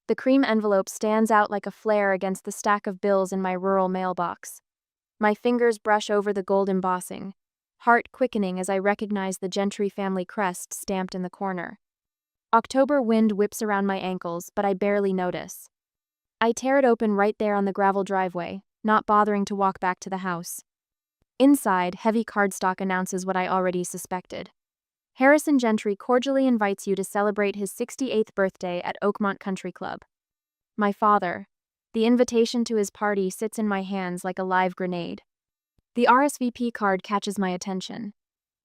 The cream envelope stands out like a flare against the stack of bills in my rural mailbox. My fingers brush over the gold embossing, heart quickening as I recognize the Gentry family crest stamped in the corner. October wind whips around my ankles, but I barely notice. I tear it open right there on the gravel driveway, not bothering to walk back to the house. Inside, heavy cardstock announces what I already suspected. Harrison Gentry cordially invites you to celebrate his 68th birthday at Oakmont Country Club. My father. The invitation to his party sits in my hands like a live grenade. The RSVP card catches my attention.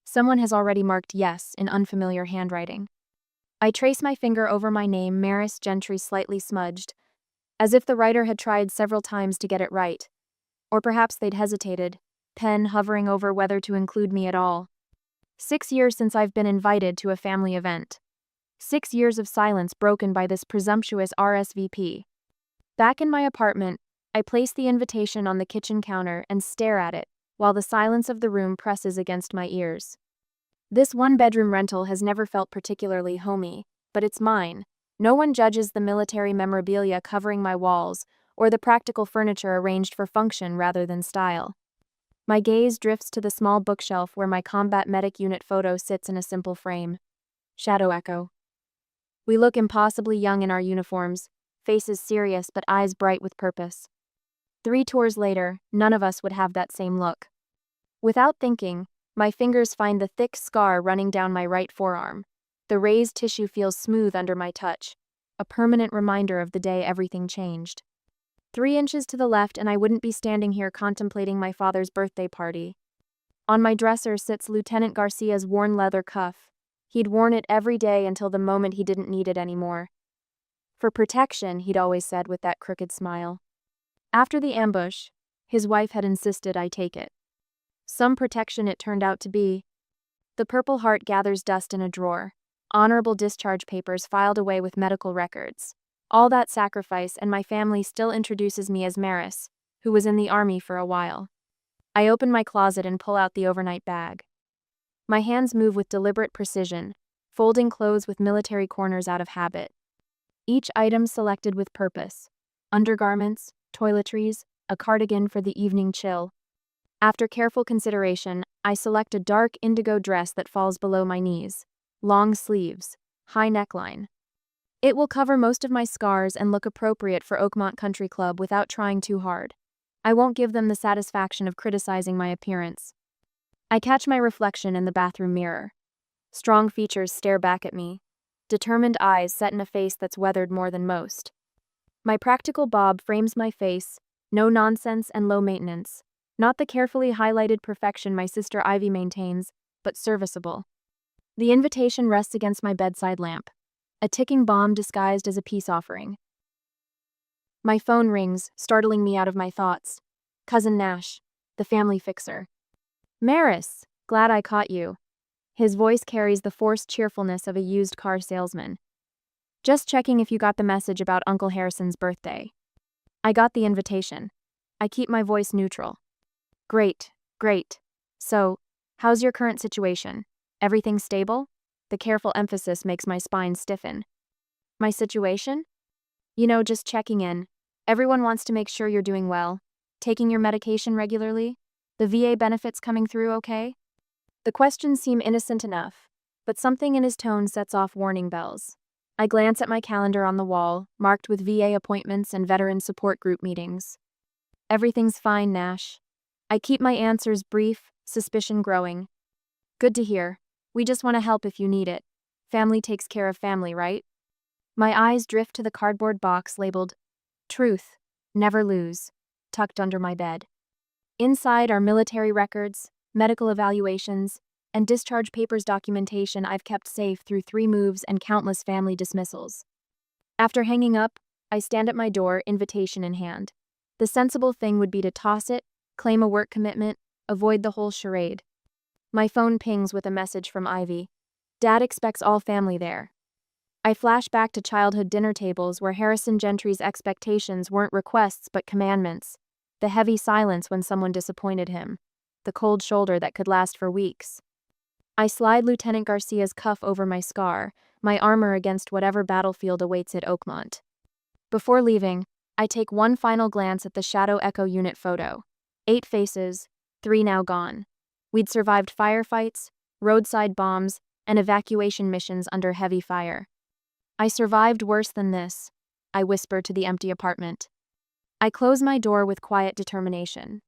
Someone has already marked yes in unfamiliar handwriting. I trace my finger over my name, Maris Gentry, slightly smudged, as if the writer had tried several times to get it right. Or perhaps they'd hesitated, pen hovering over whether to include me at all. 6 years since I've been invited to a family event. 6 years of silence broken by this presumptuous RSVP. Back in my apartment, I place the invitation on the kitchen counter and stare at it, while the silence of the room presses against my ears. This one-bedroom rental has never felt particularly homey, but it's mine. No one judges the military memorabilia covering my walls, or the practical furniture arranged for function rather than style. My gaze drifts to the small bookshelf where my combat medic unit photo sits in a simple frame. Shadow echo. We look impossibly young in our uniforms, faces serious but eyes bright with purpose. 3 tours later, none of us would have that same look. Without thinking, my fingers find the thick scar running down my right forearm. The raised tissue feels smooth under my touch, a permanent reminder of the day everything changed. 3 inches to the left and I wouldn't be standing here contemplating my father's birthday party. On my dresser sits Lieutenant Garcia's worn leather cuff. He'd worn it every day until the moment he didn't need it anymore. For protection, he'd always said with that crooked smile. After the ambush, his wife had insisted I take it. Some protection it turned out to be. The Purple Heart gathers dust in a drawer. Honorable discharge papers filed away with medical records. All that sacrifice and my family still introduces me as Maris, who was in the army for a while. I open my closet and pull out the overnight bag. My hands move with deliberate precision, folding clothes with military corners out of habit. Each item selected with purpose. Undergarments, toiletries, a cardigan for the evening chill. After careful consideration, I select a dark indigo dress that falls below my knees. Long sleeves, high neckline. It will cover most of my scars and look appropriate for Oakmont Country Club without trying too hard. I won't give them the satisfaction of criticizing my appearance. I catch my reflection in the bathroom mirror. Strong features stare back at me. Determined eyes set in a face that's weathered more than most. My practical bob frames my face, no nonsense and low maintenance. Not the carefully highlighted perfection my sister Ivy maintains, but serviceable. The invitation rests against my bedside lamp. A ticking bomb disguised as a peace offering. My phone rings, startling me out of my thoughts. Cousin Nash, the family fixer. Maris, glad I caught you. His voice carries the forced cheerfulness of a used car salesman. Just checking if you got the message about Uncle Harrison's birthday. I got the invitation. I keep my voice neutral. Great, great. So, how's your current situation? Everything stable? The careful emphasis makes my spine stiffen. My situation? Just checking in. Everyone wants to make sure you're doing well. Taking your medication regularly? The VA benefits coming through okay? The questions seem innocent enough, but something in his tone sets off warning bells. I glance at my calendar on the wall, marked with VA appointments and veteran support group meetings. Everything's fine, Nash. I keep my answers brief, suspicion growing. Good to hear. We just want to help if you need it. Family takes care of family, right? My eyes drift to the cardboard box labeled, Truth, Never Lose, tucked under my bed. Inside are military records, medical evaluations, and discharge papers documentation I've kept safe through 3 moves and countless family dismissals. After hanging up, I stand at my door, invitation in hand. The sensible thing would be to toss it, claim a work commitment, avoid the whole charade. My phone pings with a message from Ivy. Dad expects all family there. I flash back to childhood dinner tables where Harrison Gentry's expectations weren't requests but commandments. The heavy silence when someone disappointed him. The cold shoulder that could last for weeks. I slide Lieutenant Garcia's cuff over my scar, my armor against whatever battlefield awaits at Oakmont. Before leaving, I take one final glance at the Shadow Echo unit photo. 8 faces, 3 now gone. We'd survived firefights, roadside bombs, and evacuation missions under heavy fire. I survived worse than this, I whisper to the empty apartment. I close my door with quiet determination.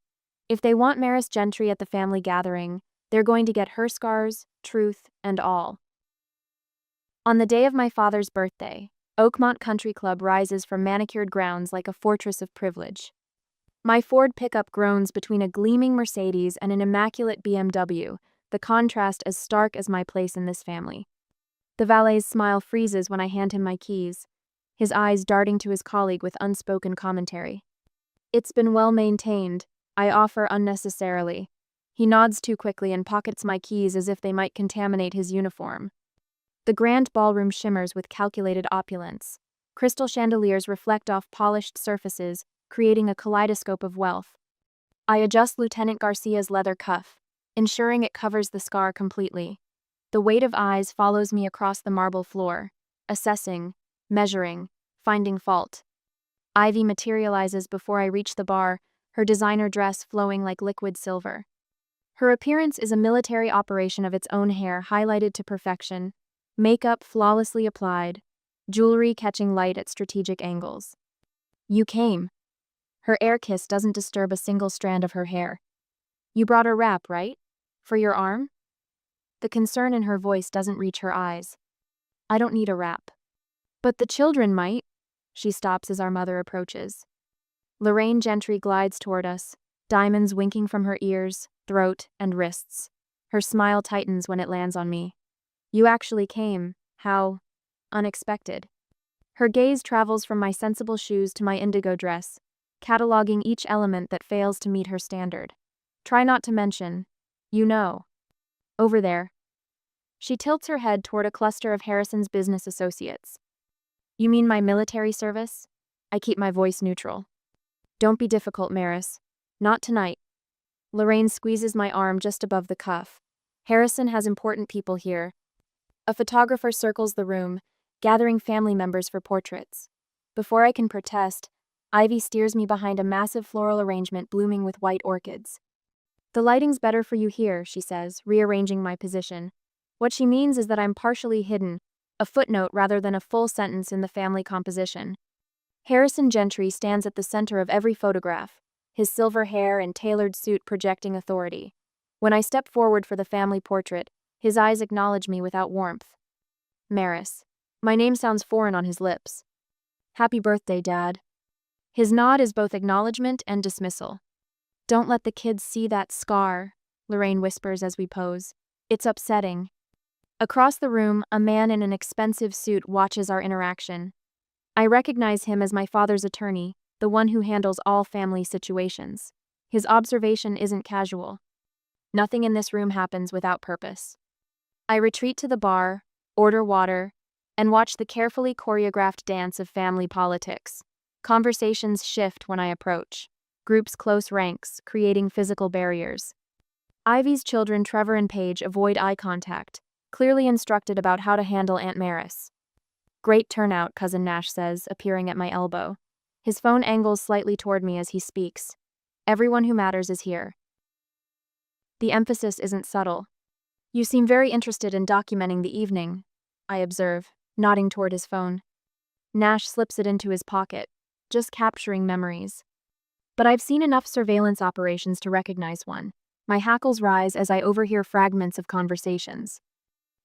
If they want Maris Gentry at the family gathering, they're going to get her scars, truth, and all. On the day of my father's birthday, Oakmont Country Club rises from manicured grounds like a fortress of privilege. My Ford pickup groans between a gleaming Mercedes and an immaculate BMW, the contrast as stark as my place in this family. The valet's smile freezes when I hand him my keys, his eyes darting to his colleague with unspoken commentary. It's been well maintained, I offer unnecessarily. He nods too quickly and pockets my keys as if they might contaminate his uniform. The grand ballroom shimmers with calculated opulence. Crystal chandeliers reflect off polished surfaces, creating a kaleidoscope of wealth. I adjust Lieutenant Garcia's leather cuff, ensuring it covers the scar completely. The weight of eyes follows me across the marble floor, assessing, measuring, finding fault. Ivy materializes before I reach the bar, her designer dress flowing like liquid silver. Her appearance is a military operation of its own, hair highlighted to perfection, makeup flawlessly applied, jewelry catching light at strategic angles. You came. Her air kiss doesn't disturb a single strand of her hair. You brought a wrap, right? For your arm? The concern in her voice doesn't reach her eyes. I don't need a wrap. But the children might. She stops as our mother approaches. Lorraine Gentry glides toward us, diamonds winking from her ears, throat, and wrists. Her smile tightens when it lands on me. You actually came. How unexpected. Her gaze travels from my sensible shoes to my indigo dress, cataloging each element that fails to meet her standard. Try not to mention, you know. Over there. She tilts her head toward a cluster of Harrison's business associates. You mean my military service? I keep my voice neutral. Don't be difficult, Maris. Not tonight. Lorraine squeezes my arm just above the cuff. Harrison has important people here. A photographer circles the room, gathering family members for portraits. Before I can protest, Ivy steers me behind a massive floral arrangement blooming with white orchids. The lighting's better for you here, she says, rearranging my position. What she means is that I'm partially hidden, a footnote rather than a full sentence in the family composition. Harrison Gentry stands at the center of every photograph, his silver hair and tailored suit projecting authority. When I step forward for the family portrait, his eyes acknowledge me without warmth. Maris. My name sounds foreign on his lips. Happy birthday, Dad. His nod is both acknowledgement and dismissal. Don't let the kids see that scar, Lorraine whispers as we pose. It's upsetting. Across the room, a man in an expensive suit watches our interaction. I recognize him as my father's attorney, the one who handles all family situations. His observation isn't casual. Nothing in this room happens without purpose. I retreat to the bar, order water, and watch the carefully choreographed dance of family politics. Conversations shift when I approach. Groups close ranks, creating physical barriers. Ivy's children, Trevor and Paige, avoid eye contact, clearly instructed about how to handle Aunt Maris. Great turnout, Cousin Nash says, appearing at my elbow. His phone angles slightly toward me as he speaks. Everyone who matters is here. The emphasis isn't subtle. You seem very interested in documenting the evening, I observe, nodding toward his phone. Nash slips it into his pocket, just capturing memories. But I've seen enough surveillance operations to recognize one. My hackles rise as I overhear fragments of conversations.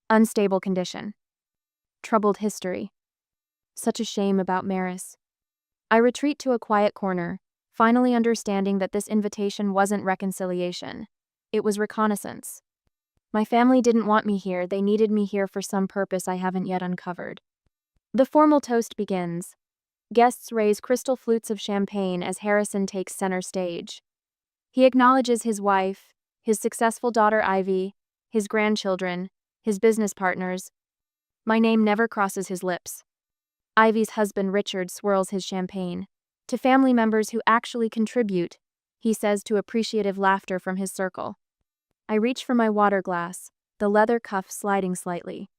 Unstable condition. Troubled history. Such a shame about Maris. I retreat to a quiet corner, finally understanding that this invitation wasn't reconciliation. It was reconnaissance. My family didn't want me here, they needed me here for some purpose I haven't yet uncovered. The formal toast begins. Guests raise crystal flutes of champagne as Harrison takes center stage. He acknowledges his wife, his successful daughter Ivy, his grandchildren, his business partners. My name never crosses his lips. Ivy's husband Richard swirls his champagne. To family members who actually contribute, he says to appreciative laughter from his circle. I reach for my water glass, the leather cuff sliding slightly.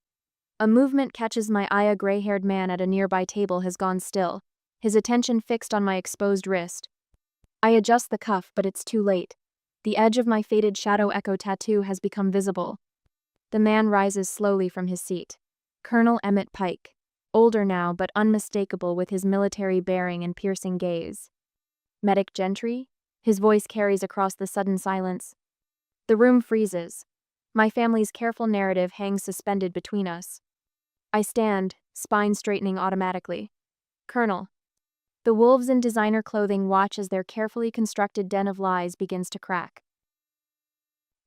A movement catches my eye. A gray-haired man at a nearby table has gone still, his attention fixed on my exposed wrist. I adjust the cuff, but it's too late. The edge of my faded shadow echo tattoo has become visible. The man rises slowly from his seat. Colonel Emmett Pike. Older now, but unmistakable with his military bearing and piercing gaze. Medic Gentry? His voice carries across the sudden silence. The room freezes. My family's careful narrative hangs suspended between us. I stand, spine straightening automatically. Colonel. The wolves in designer clothing watch as their carefully constructed den of lies begins to crack.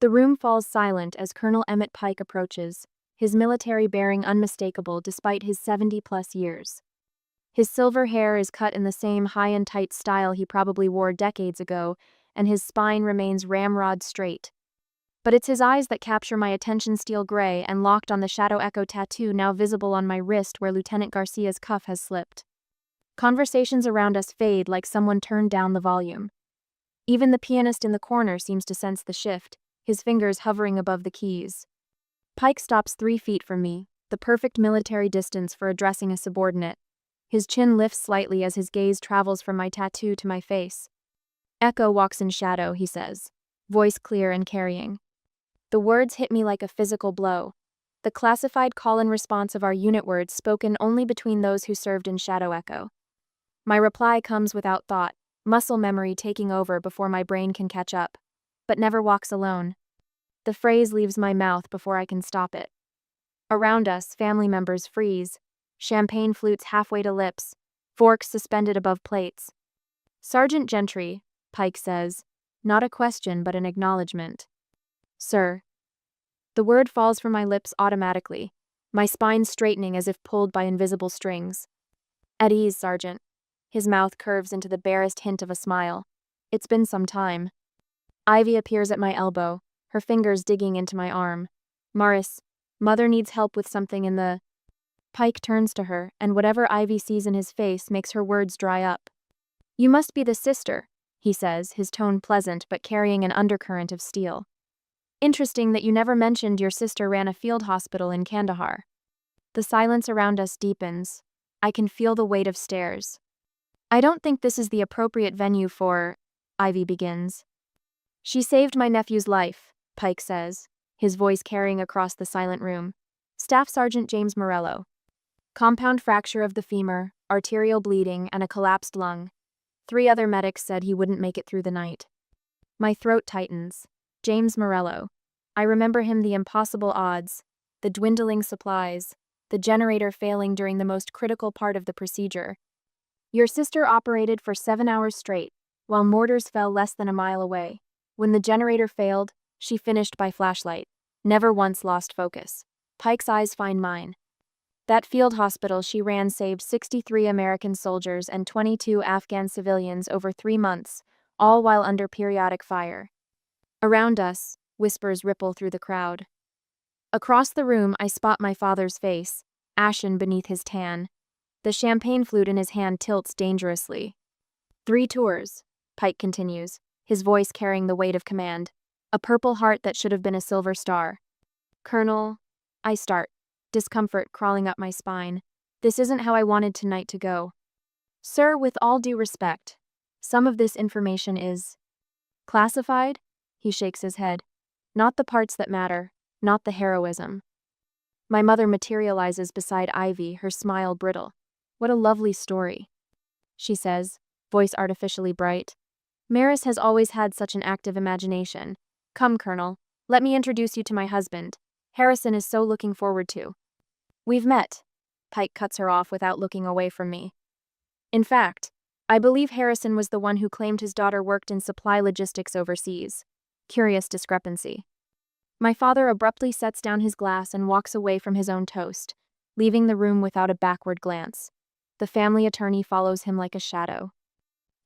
The room falls silent as Colonel Emmett Pike approaches, his military bearing unmistakable despite his 70-plus years. His silver hair is cut in the same high and tight style he probably wore decades ago, and his spine remains ramrod straight. But it's his eyes that capture my attention, steel gray and locked on the shadow echo tattoo now visible on my wrist where Lieutenant Garcia's cuff has slipped. Conversations around us fade like someone turned down the volume. Even the pianist in the corner seems to sense the shift, his fingers hovering above the keys. Pike stops 3 feet from me, the perfect military distance for addressing a subordinate. His chin lifts slightly as his gaze travels from my tattoo to my face. Echo walks in shadow, he says, voice clear and carrying. The words hit me like a physical blow. The classified call-in response of our unit words spoken only between those who served in Shadow Echo. My reply comes without thought, muscle memory taking over before my brain can catch up, but never walks alone. The phrase leaves my mouth before I can stop it. Around us, family members freeze, champagne flutes halfway to lips, forks suspended above plates. Sergeant Gentry, Pike says, not a question but an acknowledgement. Sir. The word falls from my lips automatically, my spine straightening as if pulled by invisible strings. At ease, Sergeant. His mouth curves into the barest hint of a smile. It's been some time. Ivy appears at my elbow, her fingers digging into my arm. Morris, Mother needs help with something in the... Pike turns to her, and whatever Ivy sees in his face makes her words dry up. You must be the sister, he says, his tone pleasant but carrying an undercurrent of steel. Interesting that you never mentioned your sister ran a field hospital in Kandahar. The silence around us deepens. I can feel the weight of stares. I don't think this is the appropriate venue for... Ivy begins. She saved my nephew's life, Pike says, his voice carrying across the silent room. Staff Sergeant James Morello. Compound fracture of the femur, arterial bleeding, and a collapsed lung. 3 other medics said he wouldn't make it through the night. My throat tightens. James Morello. I remember him, the impossible odds, the dwindling supplies, the generator failing during the most critical part of the procedure. Your sister operated for 7 hours straight, while mortars fell less than a mile away. When the generator failed, she finished by flashlight. Never once lost focus. Pike's eyes find mine. That field hospital she ran saved 63 American soldiers and 22 Afghan civilians over 3 months, all while under periodic fire. Around us, whispers ripple through the crowd. Across the room, I spot my father's face, ashen beneath his tan. The champagne flute in his hand tilts dangerously. 3 tours, Pike continues, his voice carrying the weight of command. A purple heart that should have been a silver star. Colonel, I start, discomfort crawling up my spine. This isn't how I wanted tonight to go. Sir, with all due respect, some of this information is... Classified? He shakes his head. Not the parts that matter, not the heroism. My mother materializes beside Ivy, her smile brittle. What a lovely story, she says, voice artificially bright. Maris has always had such an active imagination. Come, Colonel, let me introduce you to my husband. Harrison is so looking forward to. We've met. Pike cuts her off without looking away from me. In fact, I believe Harrison was the one who claimed his daughter worked in supply logistics overseas. Curious discrepancy. My father abruptly sets down his glass and walks away from his own toast, leaving the room without a backward glance. The family attorney follows him like a shadow.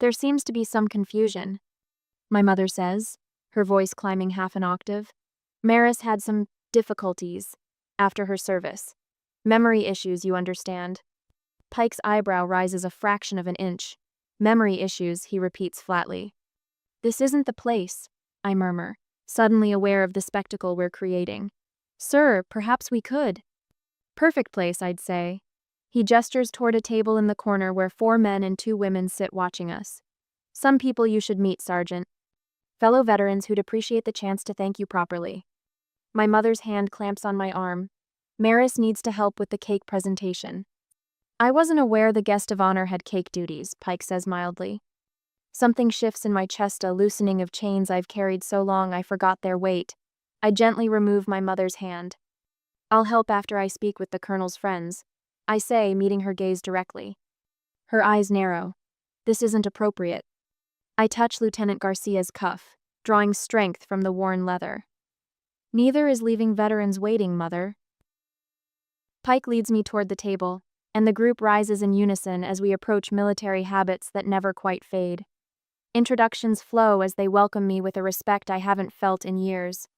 There seems to be some confusion, my mother says, her voice climbing half an octave. Maris had some difficulties after her service. Memory issues, you understand. Pike's eyebrow rises a fraction of an inch. Memory issues, he repeats flatly. This isn't the place, I murmur, suddenly aware of the spectacle we're creating. Sir, perhaps we could. Perfect place, I'd say. He gestures toward a table in the corner where 4 men and 2 women sit watching us. Some people you should meet, Sergeant. Fellow veterans who'd appreciate the chance to thank you properly. My mother's hand clamps on my arm. Maris needs to help with the cake presentation. I wasn't aware the guest of honor had cake duties, Pike says mildly. Something shifts in my chest, a loosening of chains I've carried so long I forgot their weight. I gently remove my mother's hand. I'll help after I speak with the colonel's friends, I say, meeting her gaze directly. Her eyes narrow. This isn't appropriate. I touch Lieutenant Garcia's cuff, drawing strength from the worn leather. Neither is leaving veterans waiting, Mother. Pike leads me toward the table, and the group rises in unison as we approach military habits that never quite fade. Introductions flow as they welcome me with a respect I haven't felt in years.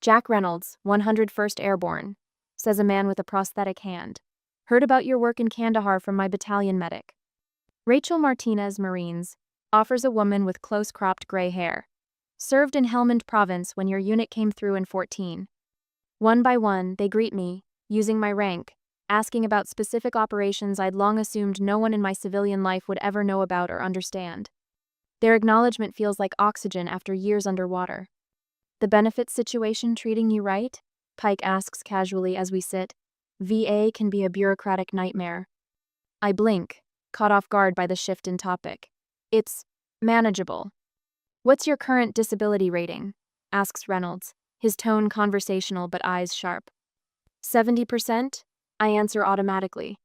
Jack Reynolds, 101st Airborne, says a man with a prosthetic hand. Heard about your work in Kandahar from my battalion medic. Rachel Martinez, Marines, offers a woman with close-cropped gray hair. Served in Helmand Province when your unit came through in 14. One by one, they greet me, using my rank, asking about specific operations I'd long assumed no one in my civilian life would ever know about or understand. Their acknowledgement feels like oxygen after years underwater. The benefits situation treating you right? Pike asks casually as we sit. VA can be a bureaucratic nightmare. I blink, caught off guard by the shift in topic. It's manageable. What's your current disability rating? Asks Reynolds, his tone conversational but eyes sharp. 70%? I answer automatically.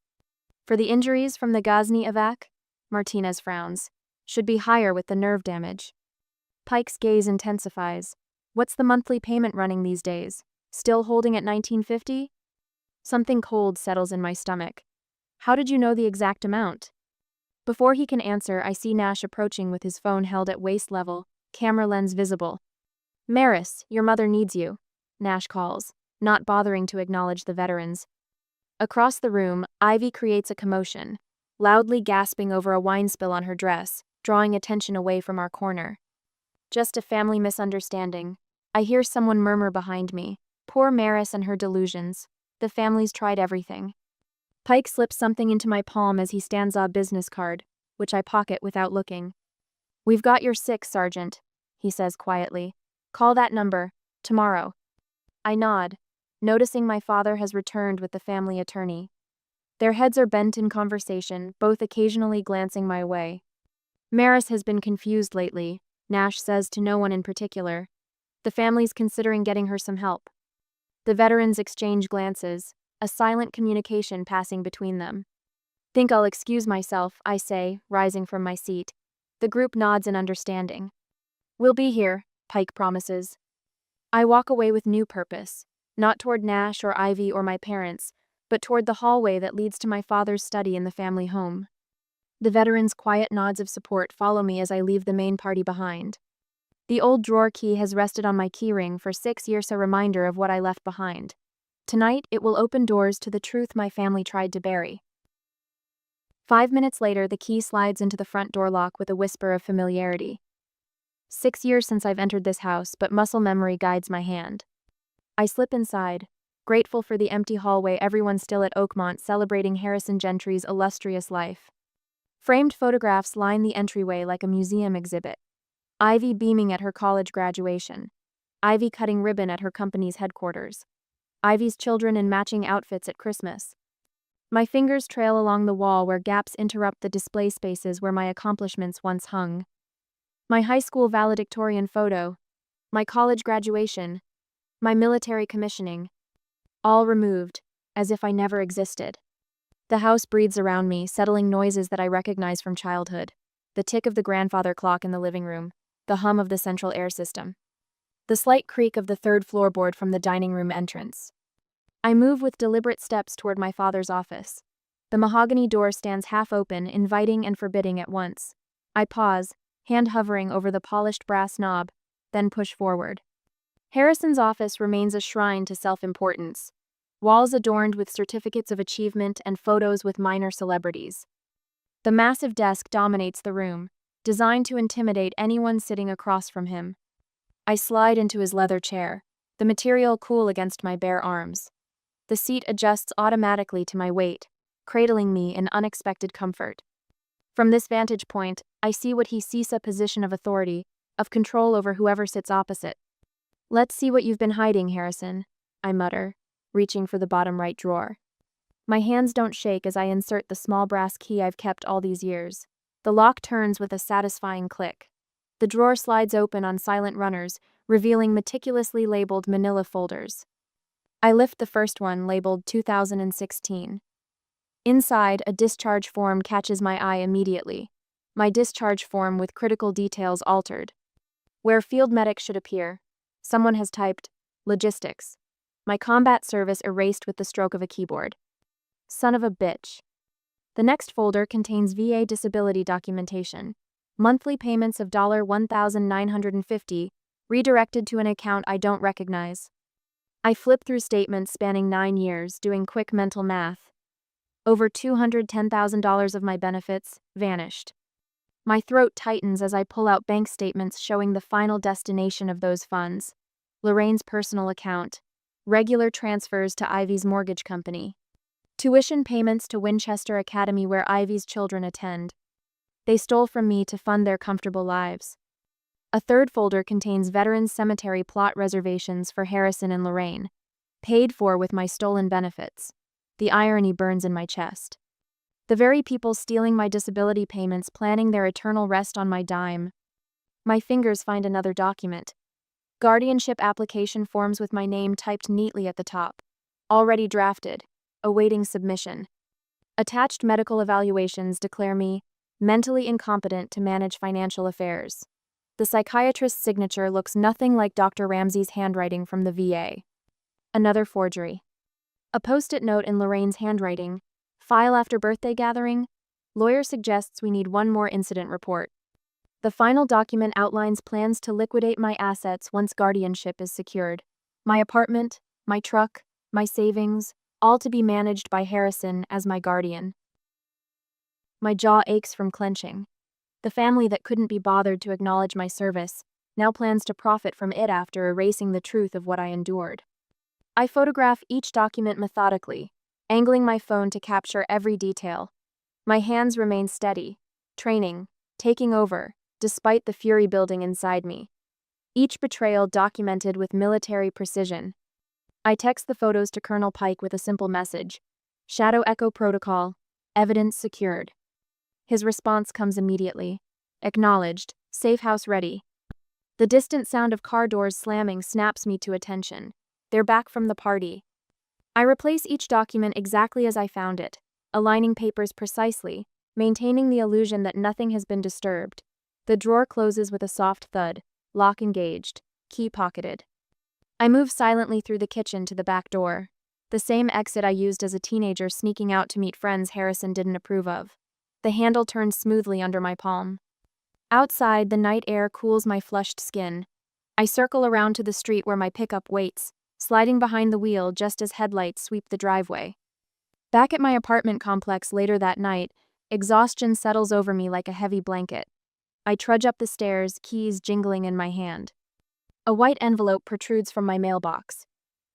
For the injuries from the Ghazni evac? Martinez frowns. Should be higher with the nerve damage. Pike's gaze intensifies. What's the monthly payment running these days? Still holding at $19.50? Something cold settles in my stomach. How did you know the exact amount? Before he can answer, I see Nash approaching with his phone held at waist level, camera lens visible. Maris, your mother needs you, Nash calls, not bothering to acknowledge the veterans. Across the room, Ivy creates a commotion, loudly gasping over a wine spill on her dress, drawing attention away from our corner. Just a family misunderstanding. I hear someone murmur behind me. Poor Maris and her delusions. The family's tried everything. Pike slips something into my palm as he stands a business card, which I pocket without looking. We've got your 6, Sergeant, he says quietly. Call that number, tomorrow. I nod, noticing my father has returned with the family attorney. Their heads are bent in conversation, both occasionally glancing my way. Maris has been confused lately, Nash says to no one in particular. The family's considering getting her some help. The veterans exchange glances, a silent communication passing between them. Think I'll excuse myself, I say, rising from my seat. The group nods in understanding. We'll be here, Pike promises. I walk away with new purpose, not toward Nash or Ivy or my parents, but toward the hallway that leads to my father's study in the family home. The veterans' quiet nods of support follow me as I leave the main party behind. The old drawer key has rested on my keyring for 6 years, a reminder of what I left behind. Tonight, it will open doors to the truth my family tried to bury. 5 minutes later, the key slides into the front door lock with a whisper of familiarity. 6 years since I've entered this house, but muscle memory guides my hand. I slip inside, grateful for the empty hallway, everyone still at Oakmont celebrating Harrison Gentry's illustrious life. Framed photographs line the entryway like a museum exhibit. Ivy beaming at her college graduation. Ivy cutting ribbon at her company's headquarters. Ivy's children in matching outfits at Christmas. My fingers trail along the wall where gaps interrupt the display spaces where my accomplishments once hung. My high school valedictorian photo. My college graduation. My military commissioning. All removed, as if I never existed. The house breathes around me, settling noises that I recognize from childhood. The tick of the grandfather clock in the living room. The hum of the central air system. The slight creak of the third floorboard from the dining room entrance. I move with deliberate steps toward my father's office. The mahogany door stands half open, inviting and forbidding at once. I pause, hand hovering over the polished brass knob, then push forward. Harrison's office remains a shrine to self-importance. Walls adorned with certificates of achievement and photos with minor celebrities. The massive desk dominates the room, designed to intimidate anyone sitting across from him. I slide into his leather chair, the material cool against my bare arms. The seat adjusts automatically to my weight, cradling me in unexpected comfort. From this vantage point, I see what he sees: a position of authority, of control over whoever sits opposite. "Let's see what you've been hiding, Harrison," I mutter, reaching for the bottom right drawer. My hands don't shake as I insert the small brass key I've kept all these years. The lock turns with a satisfying click. The drawer slides open on silent runners, revealing meticulously labeled manila folders. I lift the first one, labeled 2016. Inside, a discharge form catches my eye immediately. My discharge form with critical details altered. Where field medic should appear, someone has typed logistics. My combat service erased with the stroke of a keyboard. Son of a bitch. The next folder contains VA disability documentation. Monthly payments of $1,950, redirected to an account I don't recognize. I flip through statements spanning 9 years, doing quick mental math. Over $210,000 of my benefits vanished. My throat tightens as I pull out bank statements showing the final destination of those funds. Lorraine's personal account. Regular transfers to Ivy's mortgage company. Tuition payments to Winchester Academy where Ivy's children attend. They stole from me to fund their comfortable lives. A third folder contains Veterans Cemetery plot reservations for Harrison and Lorraine, paid for with my stolen benefits. The irony burns in my chest. The very people stealing my disability payments planning their eternal rest on my dime. My fingers find another document. Guardianship application forms with my name typed neatly at the top. Already drafted. Awaiting submission. Attached medical evaluations declare me mentally incompetent to manage financial affairs. The psychiatrist's signature looks nothing like Dr. Ramsey's handwriting from the VA. Another forgery. A post-it note in Lorraine's handwriting. File after birthday gathering. Lawyer suggests we need one more incident report. The final document outlines plans to liquidate my assets once guardianship is secured. My apartment, my truck, my savings, all to be managed by Harrison as my guardian. My jaw aches from clenching. The family that couldn't be bothered to acknowledge my service now plans to profit from it after erasing the truth of what I endured. I photograph each document methodically, angling my phone to capture every detail. My hands remain steady, training, taking over, despite the fury building inside me. Each betrayal documented with military precision. I text the photos to Colonel Pike with a simple message. Shadow Echo Protocol, evidence secured. His response comes immediately. Acknowledged, safe house ready. The distant sound of car doors slamming snaps me to attention. They're back from the party. I replace each document exactly as I found it, aligning papers precisely, maintaining the illusion that nothing has been disturbed. The drawer closes with a soft thud, lock engaged, key pocketed. I move silently through the kitchen to the back door, the same exit I used as a teenager sneaking out to meet friends Harrison didn't approve of. The handle turns smoothly under my palm. Outside, the night air cools my flushed skin. I circle around to the street where my pickup waits, sliding behind the wheel just as headlights sweep the driveway. Back at my apartment complex later that night, exhaustion settles over me like a heavy blanket. I trudge up the stairs, keys jingling in my hand. A white envelope protrudes from my mailbox.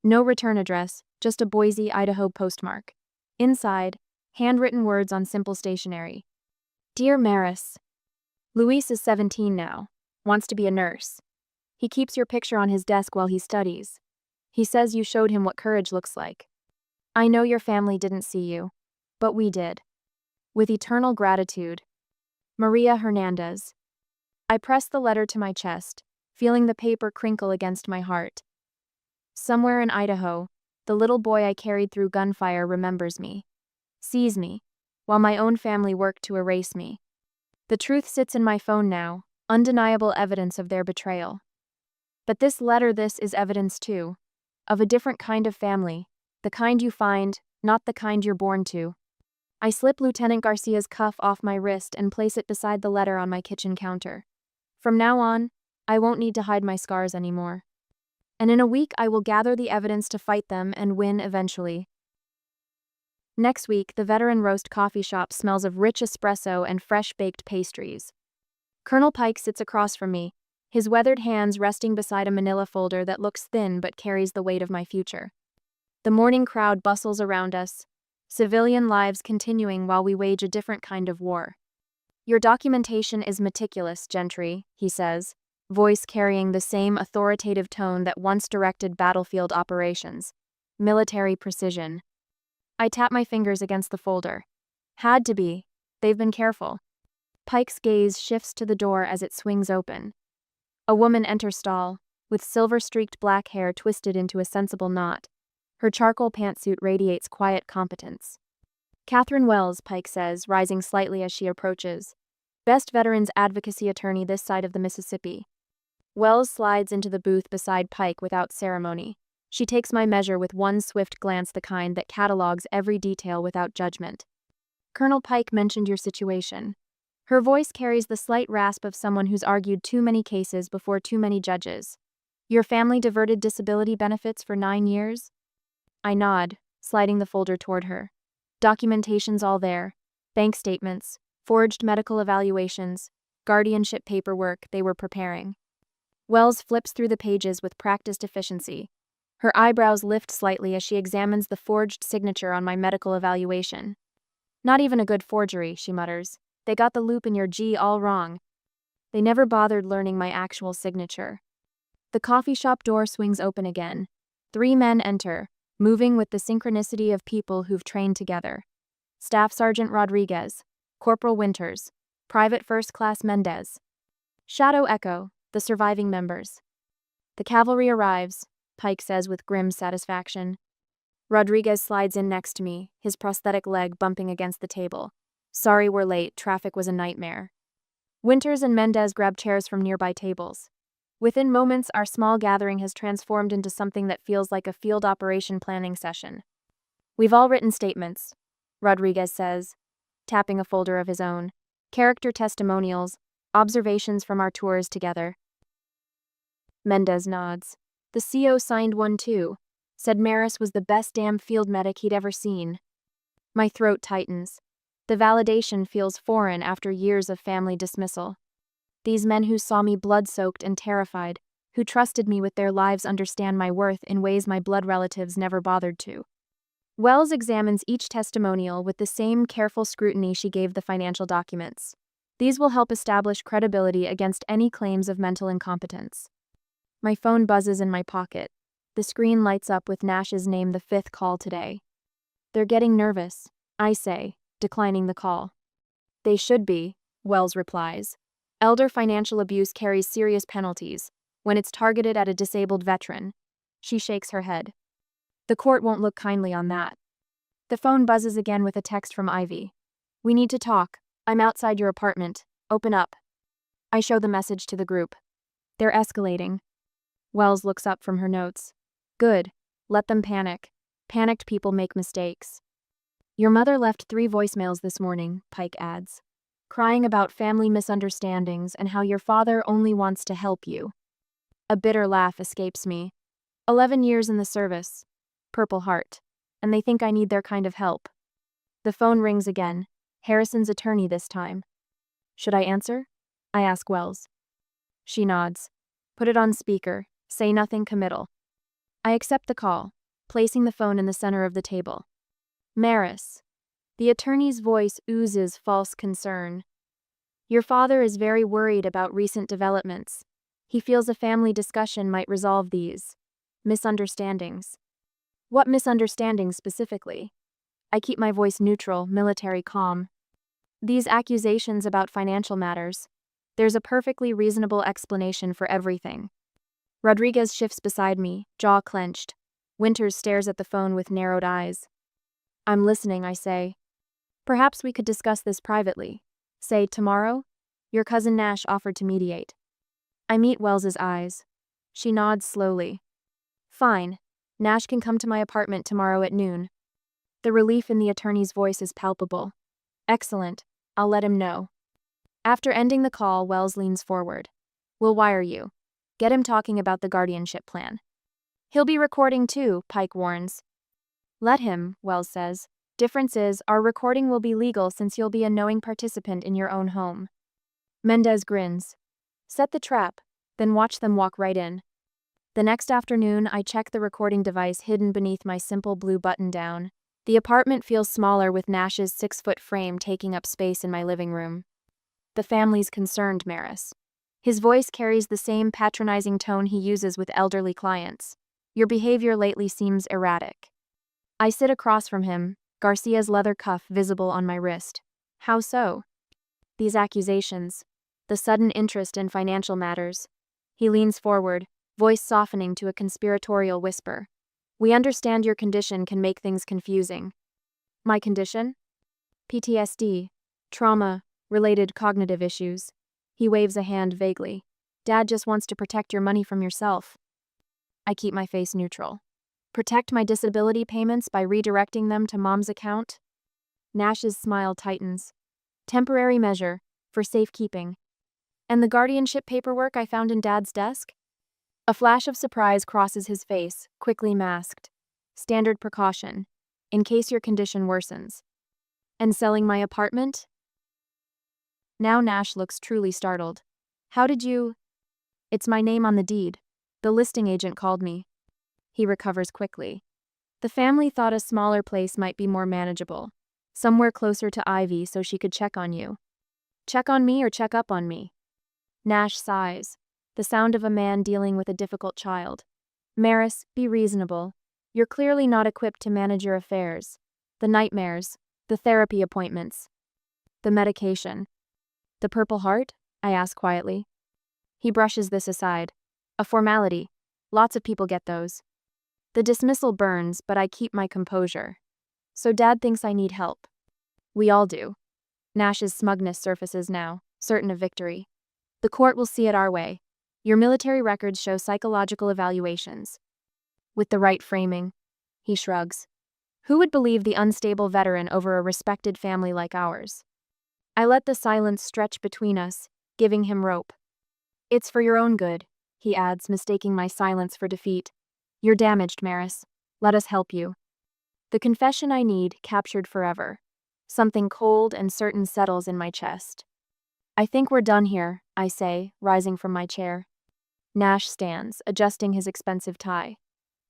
No return address, just a Boise, Idaho postmark. Inside, handwritten words on simple stationery. Dear Maris, Luis is 17 now, wants to be a nurse. He keeps your picture on his desk while he studies. He says you showed him what courage looks like. I know your family didn't see you, but we did. With eternal gratitude. Maria Hernandez. I press the letter to my chest, feeling the paper crinkle against my heart. Somewhere in Idaho, the little boy I carried through gunfire remembers me, sees me, while my own family worked to erase me. The truth sits in my phone now, undeniable evidence of their betrayal. But this is evidence too, of a different kind of family, the kind you find, not the kind you're born to. I slip Lieutenant Garcia's cuff off my wrist and place it beside the letter on my kitchen counter. From now on, I won't need to hide my scars anymore. And in a week I will gather the evidence to fight them and win eventually. Next week, the Veteran Roast coffee shop smells of rich espresso and fresh-baked pastries. Colonel Pike sits across from me, his weathered hands resting beside a manila folder that looks thin but carries the weight of my future. The morning crowd bustles around us, Civilian lives continuing while we wage a different kind of war. Your documentation is meticulous, Gentry, he says, voice carrying the same authoritative tone that once directed battlefield operations. Military precision. I tap my fingers against the folder. Had to be. They've been careful. Pike's gaze shifts to the door as it swings open. A woman enters stall, with silver-streaked black hair twisted into a sensible knot. Her charcoal pantsuit radiates quiet competence. Catherine Wells, Pike says, rising slightly as she approaches. Best veterans advocacy attorney this side of the Mississippi. Wells slides into the booth beside Pike without ceremony. She takes my measure with one swift glance, the kind that catalogs every detail without judgment. Colonel Pike mentioned your situation. Her voice carries the slight rasp of someone who's argued too many cases before too many judges. Your family diverted disability benefits for 9 years? I nod, sliding the folder toward her. Documentation's all there. Bank statements, forged medical evaluations, guardianship paperwork they were preparing. Wells flips through the pages with practiced efficiency. Her eyebrows lift slightly as she examines the forged signature on my medical evaluation. Not even a good forgery, she mutters. They got the loop in your G all wrong. They never bothered learning my actual signature. The coffee shop door swings open again. 3 men enter, moving with the synchronicity of people who've trained together. Staff Sergeant Rodriguez, Corporal Winters, Private First Class Mendez. Shadow echo, the surviving members. The cavalry arrives, Pike says with grim satisfaction. Rodriguez slides in next to me, his prosthetic leg bumping against the table. Sorry we're late, traffic was a nightmare. Winters and Mendez grab chairs from nearby tables. Within moments, our small gathering has transformed into something that feels like a field operation planning session. We've all written statements, Rodriguez says, tapping a folder of his own. Character testimonials, observations from our tours together. Mendez nods. The CO signed one too. Said Maris was the best damn field medic he'd ever seen. My throat tightens. The validation feels foreign after years of family dismissal. These men who saw me blood-soaked and terrified, who trusted me with their lives, understand my worth in ways my blood relatives never bothered to. Wells examines each testimonial with the same careful scrutiny she gave the financial documents. These will help establish credibility against any claims of mental incompetence. My phone buzzes in my pocket. The screen lights up with Nash's name, the 5th call today. They're getting nervous, I say, declining the call. They should be, Wells replies. Elder financial abuse carries serious penalties when it's targeted at a disabled veteran. She shakes her head. The court won't look kindly on that. The phone buzzes again with a text from Ivy. We need to talk. I'm outside your apartment. Open up. I show the message to the group. They're escalating. Wells looks up from her notes. Good. Let them panic. Panicked people make mistakes. Your mother left 3 voicemails this morning, Pike adds. Crying about family misunderstandings and how your father only wants to help you. A bitter laugh escapes me. 11 years in the service. Purple Heart. And they think I need their kind of help. The phone rings again. Harrison's attorney this time. Should I answer? I ask Wells. She nods. Put it on speaker. Say nothing committal. I accept the call, placing the phone in the center of the table. Maris. The attorney's voice oozes false concern. Your father is very worried about recent developments. He feels a family discussion might resolve these misunderstandings. What misunderstandings specifically? I keep my voice neutral, military calm. These accusations about financial matters. There's a perfectly reasonable explanation for everything. Rodriguez shifts beside me, jaw clenched. Winters stares at the phone with narrowed eyes. I'm listening, I say. Perhaps we could discuss this privately. Say, tomorrow? Your cousin Nash offered to mediate. I meet Wells's eyes. She nods slowly. Fine. Nash can come to my apartment tomorrow at noon. The relief in the attorney's voice is palpable. Excellent. I'll let him know. After ending the call, Wells leans forward. We'll wire you. Get him talking about the guardianship plan. He'll be recording too, Pike warns. Let him, Wells says. Difference is, our recording will be legal since you'll be a knowing participant in your own home. Mendez grins. Set the trap, then watch them walk right in. The next afternoon, I check the recording device hidden beneath my simple blue button-down. The apartment feels smaller with Nash's 6-foot frame taking up space in my living room. The family's concerned, Maris. His voice carries the same patronizing tone he uses with elderly clients. Your behavior lately seems erratic. I sit across from him, Garcia's leather cuff visible on my wrist. How so? These accusations. The sudden interest in financial matters. He leans forward, voice softening to a conspiratorial whisper. We understand your condition can make things confusing. My condition? PTSD, trauma-related cognitive issues. He waves a hand vaguely. Dad just wants to protect your money from yourself. I keep my face neutral. Protect my disability payments by redirecting them to Mom's account? Nash's smile tightens. Temporary measure, for safekeeping. And the guardianship paperwork I found in Dad's desk? A flash of surprise crosses his face, quickly masked. Standard precaution, in case your condition worsens. And selling my apartment? Now Nash looks truly startled. How did you? It's my name on the deed. The listing agent called me. He recovers quickly. The family thought a smaller place might be more manageable. Somewhere closer to Ivy so she could check on you. Check on me or check up on me? Nash sighs, the sound of a man dealing with a difficult child. Maris, be reasonable. You're clearly not equipped to manage your affairs. The nightmares, the therapy appointments, the medication. The Purple Heart? I ask quietly. He brushes this aside. A formality. Lots of people get those. The dismissal burns, but I keep my composure. So Dad thinks I need help. We all do. Nash's smugness surfaces now, certain of victory. The court will see it our way. Your military records show psychological evaluations. With the right framing. He shrugs. Who would believe the unstable veteran over a respected family like ours? I let the silence stretch between us, giving him rope. It's for your own good, he adds, mistaking my silence for defeat. You're damaged, Maris. Let us help you. The confession I need, captured forever. Something cold and certain settles in my chest. I think we're done here, I say, rising from my chair. Nash stands, adjusting his expensive tie.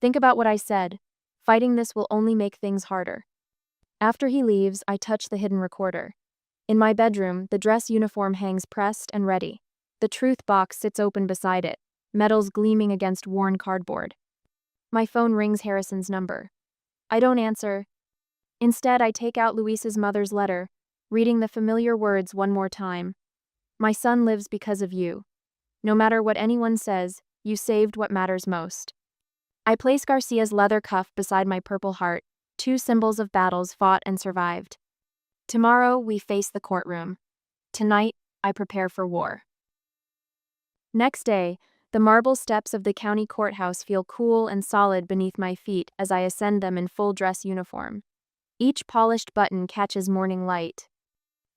Think about what I said. Fighting this will only make things harder. After he leaves, I touch the hidden recorder. In my bedroom, the dress uniform hangs pressed and ready. The truth box sits open beside it, metals gleaming against worn cardboard. My phone rings Harrison's number. I don't answer. Instead, I take out Luis's mother's letter, reading the familiar words one more time. My son lives because of you. No matter what anyone says, you saved what matters most. I place Garcia's leather cuff beside my Purple Heart, two symbols of battles fought and survived. Tomorrow, we face the courtroom. Tonight, I prepare for war. Next day, the marble steps of the county courthouse feel cool and solid beneath my feet as I ascend them in full dress uniform. Each polished button catches morning light.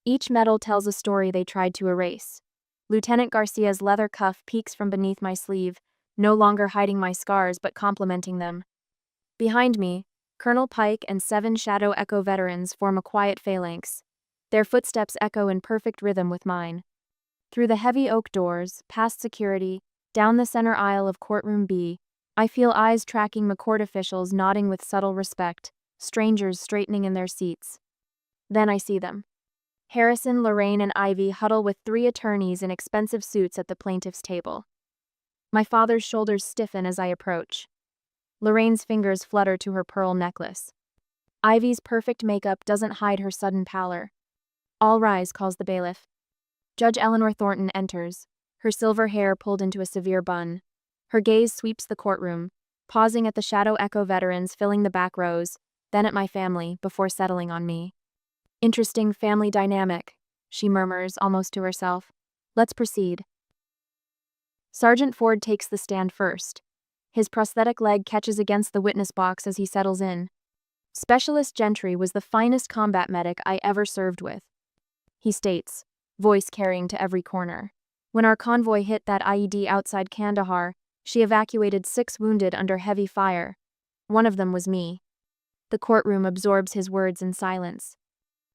Each medal tells a story they tried to erase. Lieutenant Garcia's leather cuff peeks from beneath my sleeve, no longer hiding my scars but complementing them. Behind me, Colonel Pike and 7 Shadow Echo veterans form a quiet phalanx. Their footsteps echo in perfect rhythm with mine. Through the heavy oak doors, past security, down the center aisle of courtroom B, I feel eyes tracking McCourt officials nodding with subtle respect, strangers straightening in their seats. Then I see them. Harrison, Lorraine, and Ivy huddle with 3 attorneys in expensive suits at the plaintiff's table. My father's shoulders stiffen as I approach. Lorraine's fingers flutter to her pearl necklace. Ivy's perfect makeup doesn't hide her sudden pallor. All rise, calls the bailiff. Judge Eleanor Thornton enters, her silver hair pulled into a severe bun. Her gaze sweeps the courtroom, pausing at the Shadow Echo veterans filling the back rows, then at my family, before settling on me. Interesting family dynamic, she murmurs, almost to herself. Let's proceed. Sergeant Ford takes the stand first. His prosthetic leg catches against the witness box as he settles in. Specialist Gentry was the finest combat medic I ever served with, he states, voice carrying to every corner. When our convoy hit that IED outside Kandahar, she evacuated 6 wounded under heavy fire. One of them was me. The courtroom absorbs his words in silence.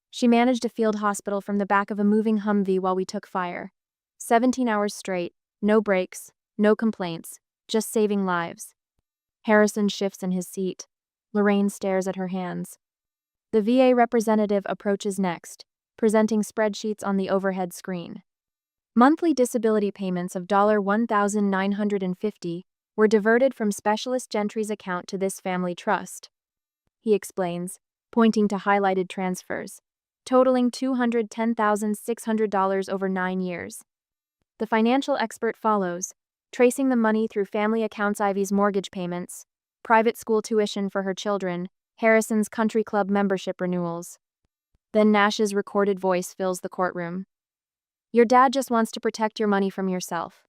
She managed a field hospital from the back of a moving Humvee while we took fire. 17 hours straight, no breaks, no complaints, just saving lives. Harrison shifts in his seat. Lorraine stares at her hands. The VA representative approaches next, presenting spreadsheets on the overhead screen. Monthly disability payments of $1,950 were diverted from Specialist Gentry's account to this family trust. He explains, pointing to highlighted transfers, totaling $210,600 over 9 years. The financial expert follows, tracing the money through family accounts: Ivy's mortgage payments, private school tuition for her children, Harrison's country club membership renewals. Then Nash's recorded voice fills the courtroom. Your dad just wants to protect your money from yourself.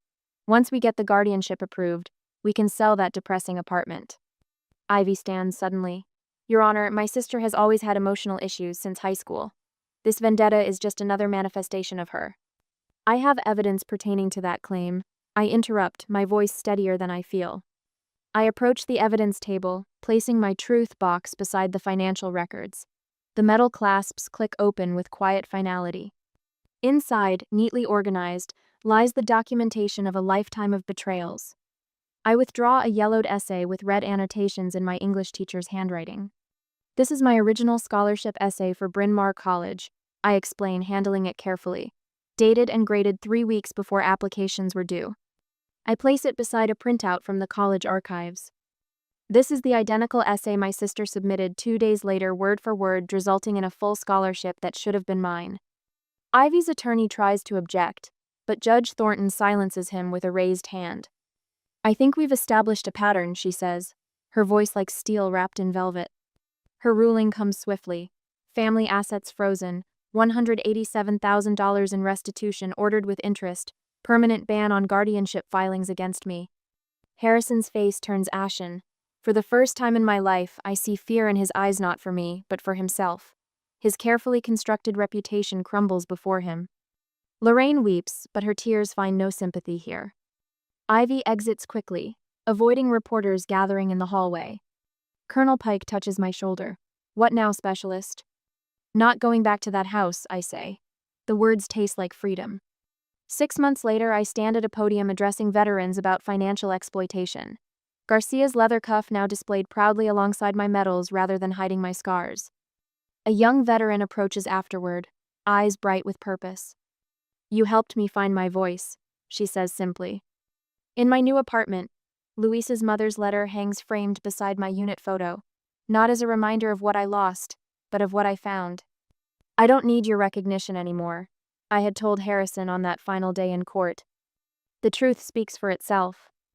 Once we get the guardianship approved, we can sell that depressing apartment. Ivy stands suddenly. Your Honor, my sister has always had emotional issues since high school. This vendetta is just another manifestation of her. I have evidence pertaining to that claim. I interrupt, my voice steadier than I feel. I approach the evidence table, placing my truth box beside the financial records. The metal clasps click open with quiet finality. Inside, neatly organized, lies the documentation of a lifetime of betrayals. I withdraw a yellowed essay with red annotations in my English teacher's handwriting. This is my original scholarship essay for Bryn Mawr College, I explain, handling it carefully. Dated and graded 3 weeks before applications were due. I place it beside a printout from the college archives. This is the identical essay my sister submitted 2 days later, word for word, resulting in a full scholarship that should have been mine. Ivy's attorney tries to object, but Judge Thornton silences him with a raised hand. I think we've established a pattern, she says, her voice like steel wrapped in velvet. Her ruling comes swiftly. Family assets frozen, $187,000 in restitution ordered with interest, permanent ban on guardianship filings against me. Harrison's face turns ashen. For the first time in my life, I see fear in his eyes, not for me, but for himself. His carefully constructed reputation crumbles before him. Lorraine weeps, but her tears find no sympathy here. Ivy exits quickly, avoiding reporters gathering in the hallway. Colonel Pike touches my shoulder. What now, Specialist? Not going back to that house, I say. The words taste like freedom. 6 months later, I stand at a podium addressing veterans about financial exploitation. Garcia's leather cuff now displayed proudly alongside my medals rather than hiding my scars. A young veteran approaches afterward, eyes bright with purpose. You helped me find my voice, she says simply. In my new apartment, Luisa's mother's letter hangs framed beside my unit photo, not as a reminder of what I lost, but of what I found. I don't need your recognition anymore, I had told Harrison on that final day in court. The truth speaks for itself.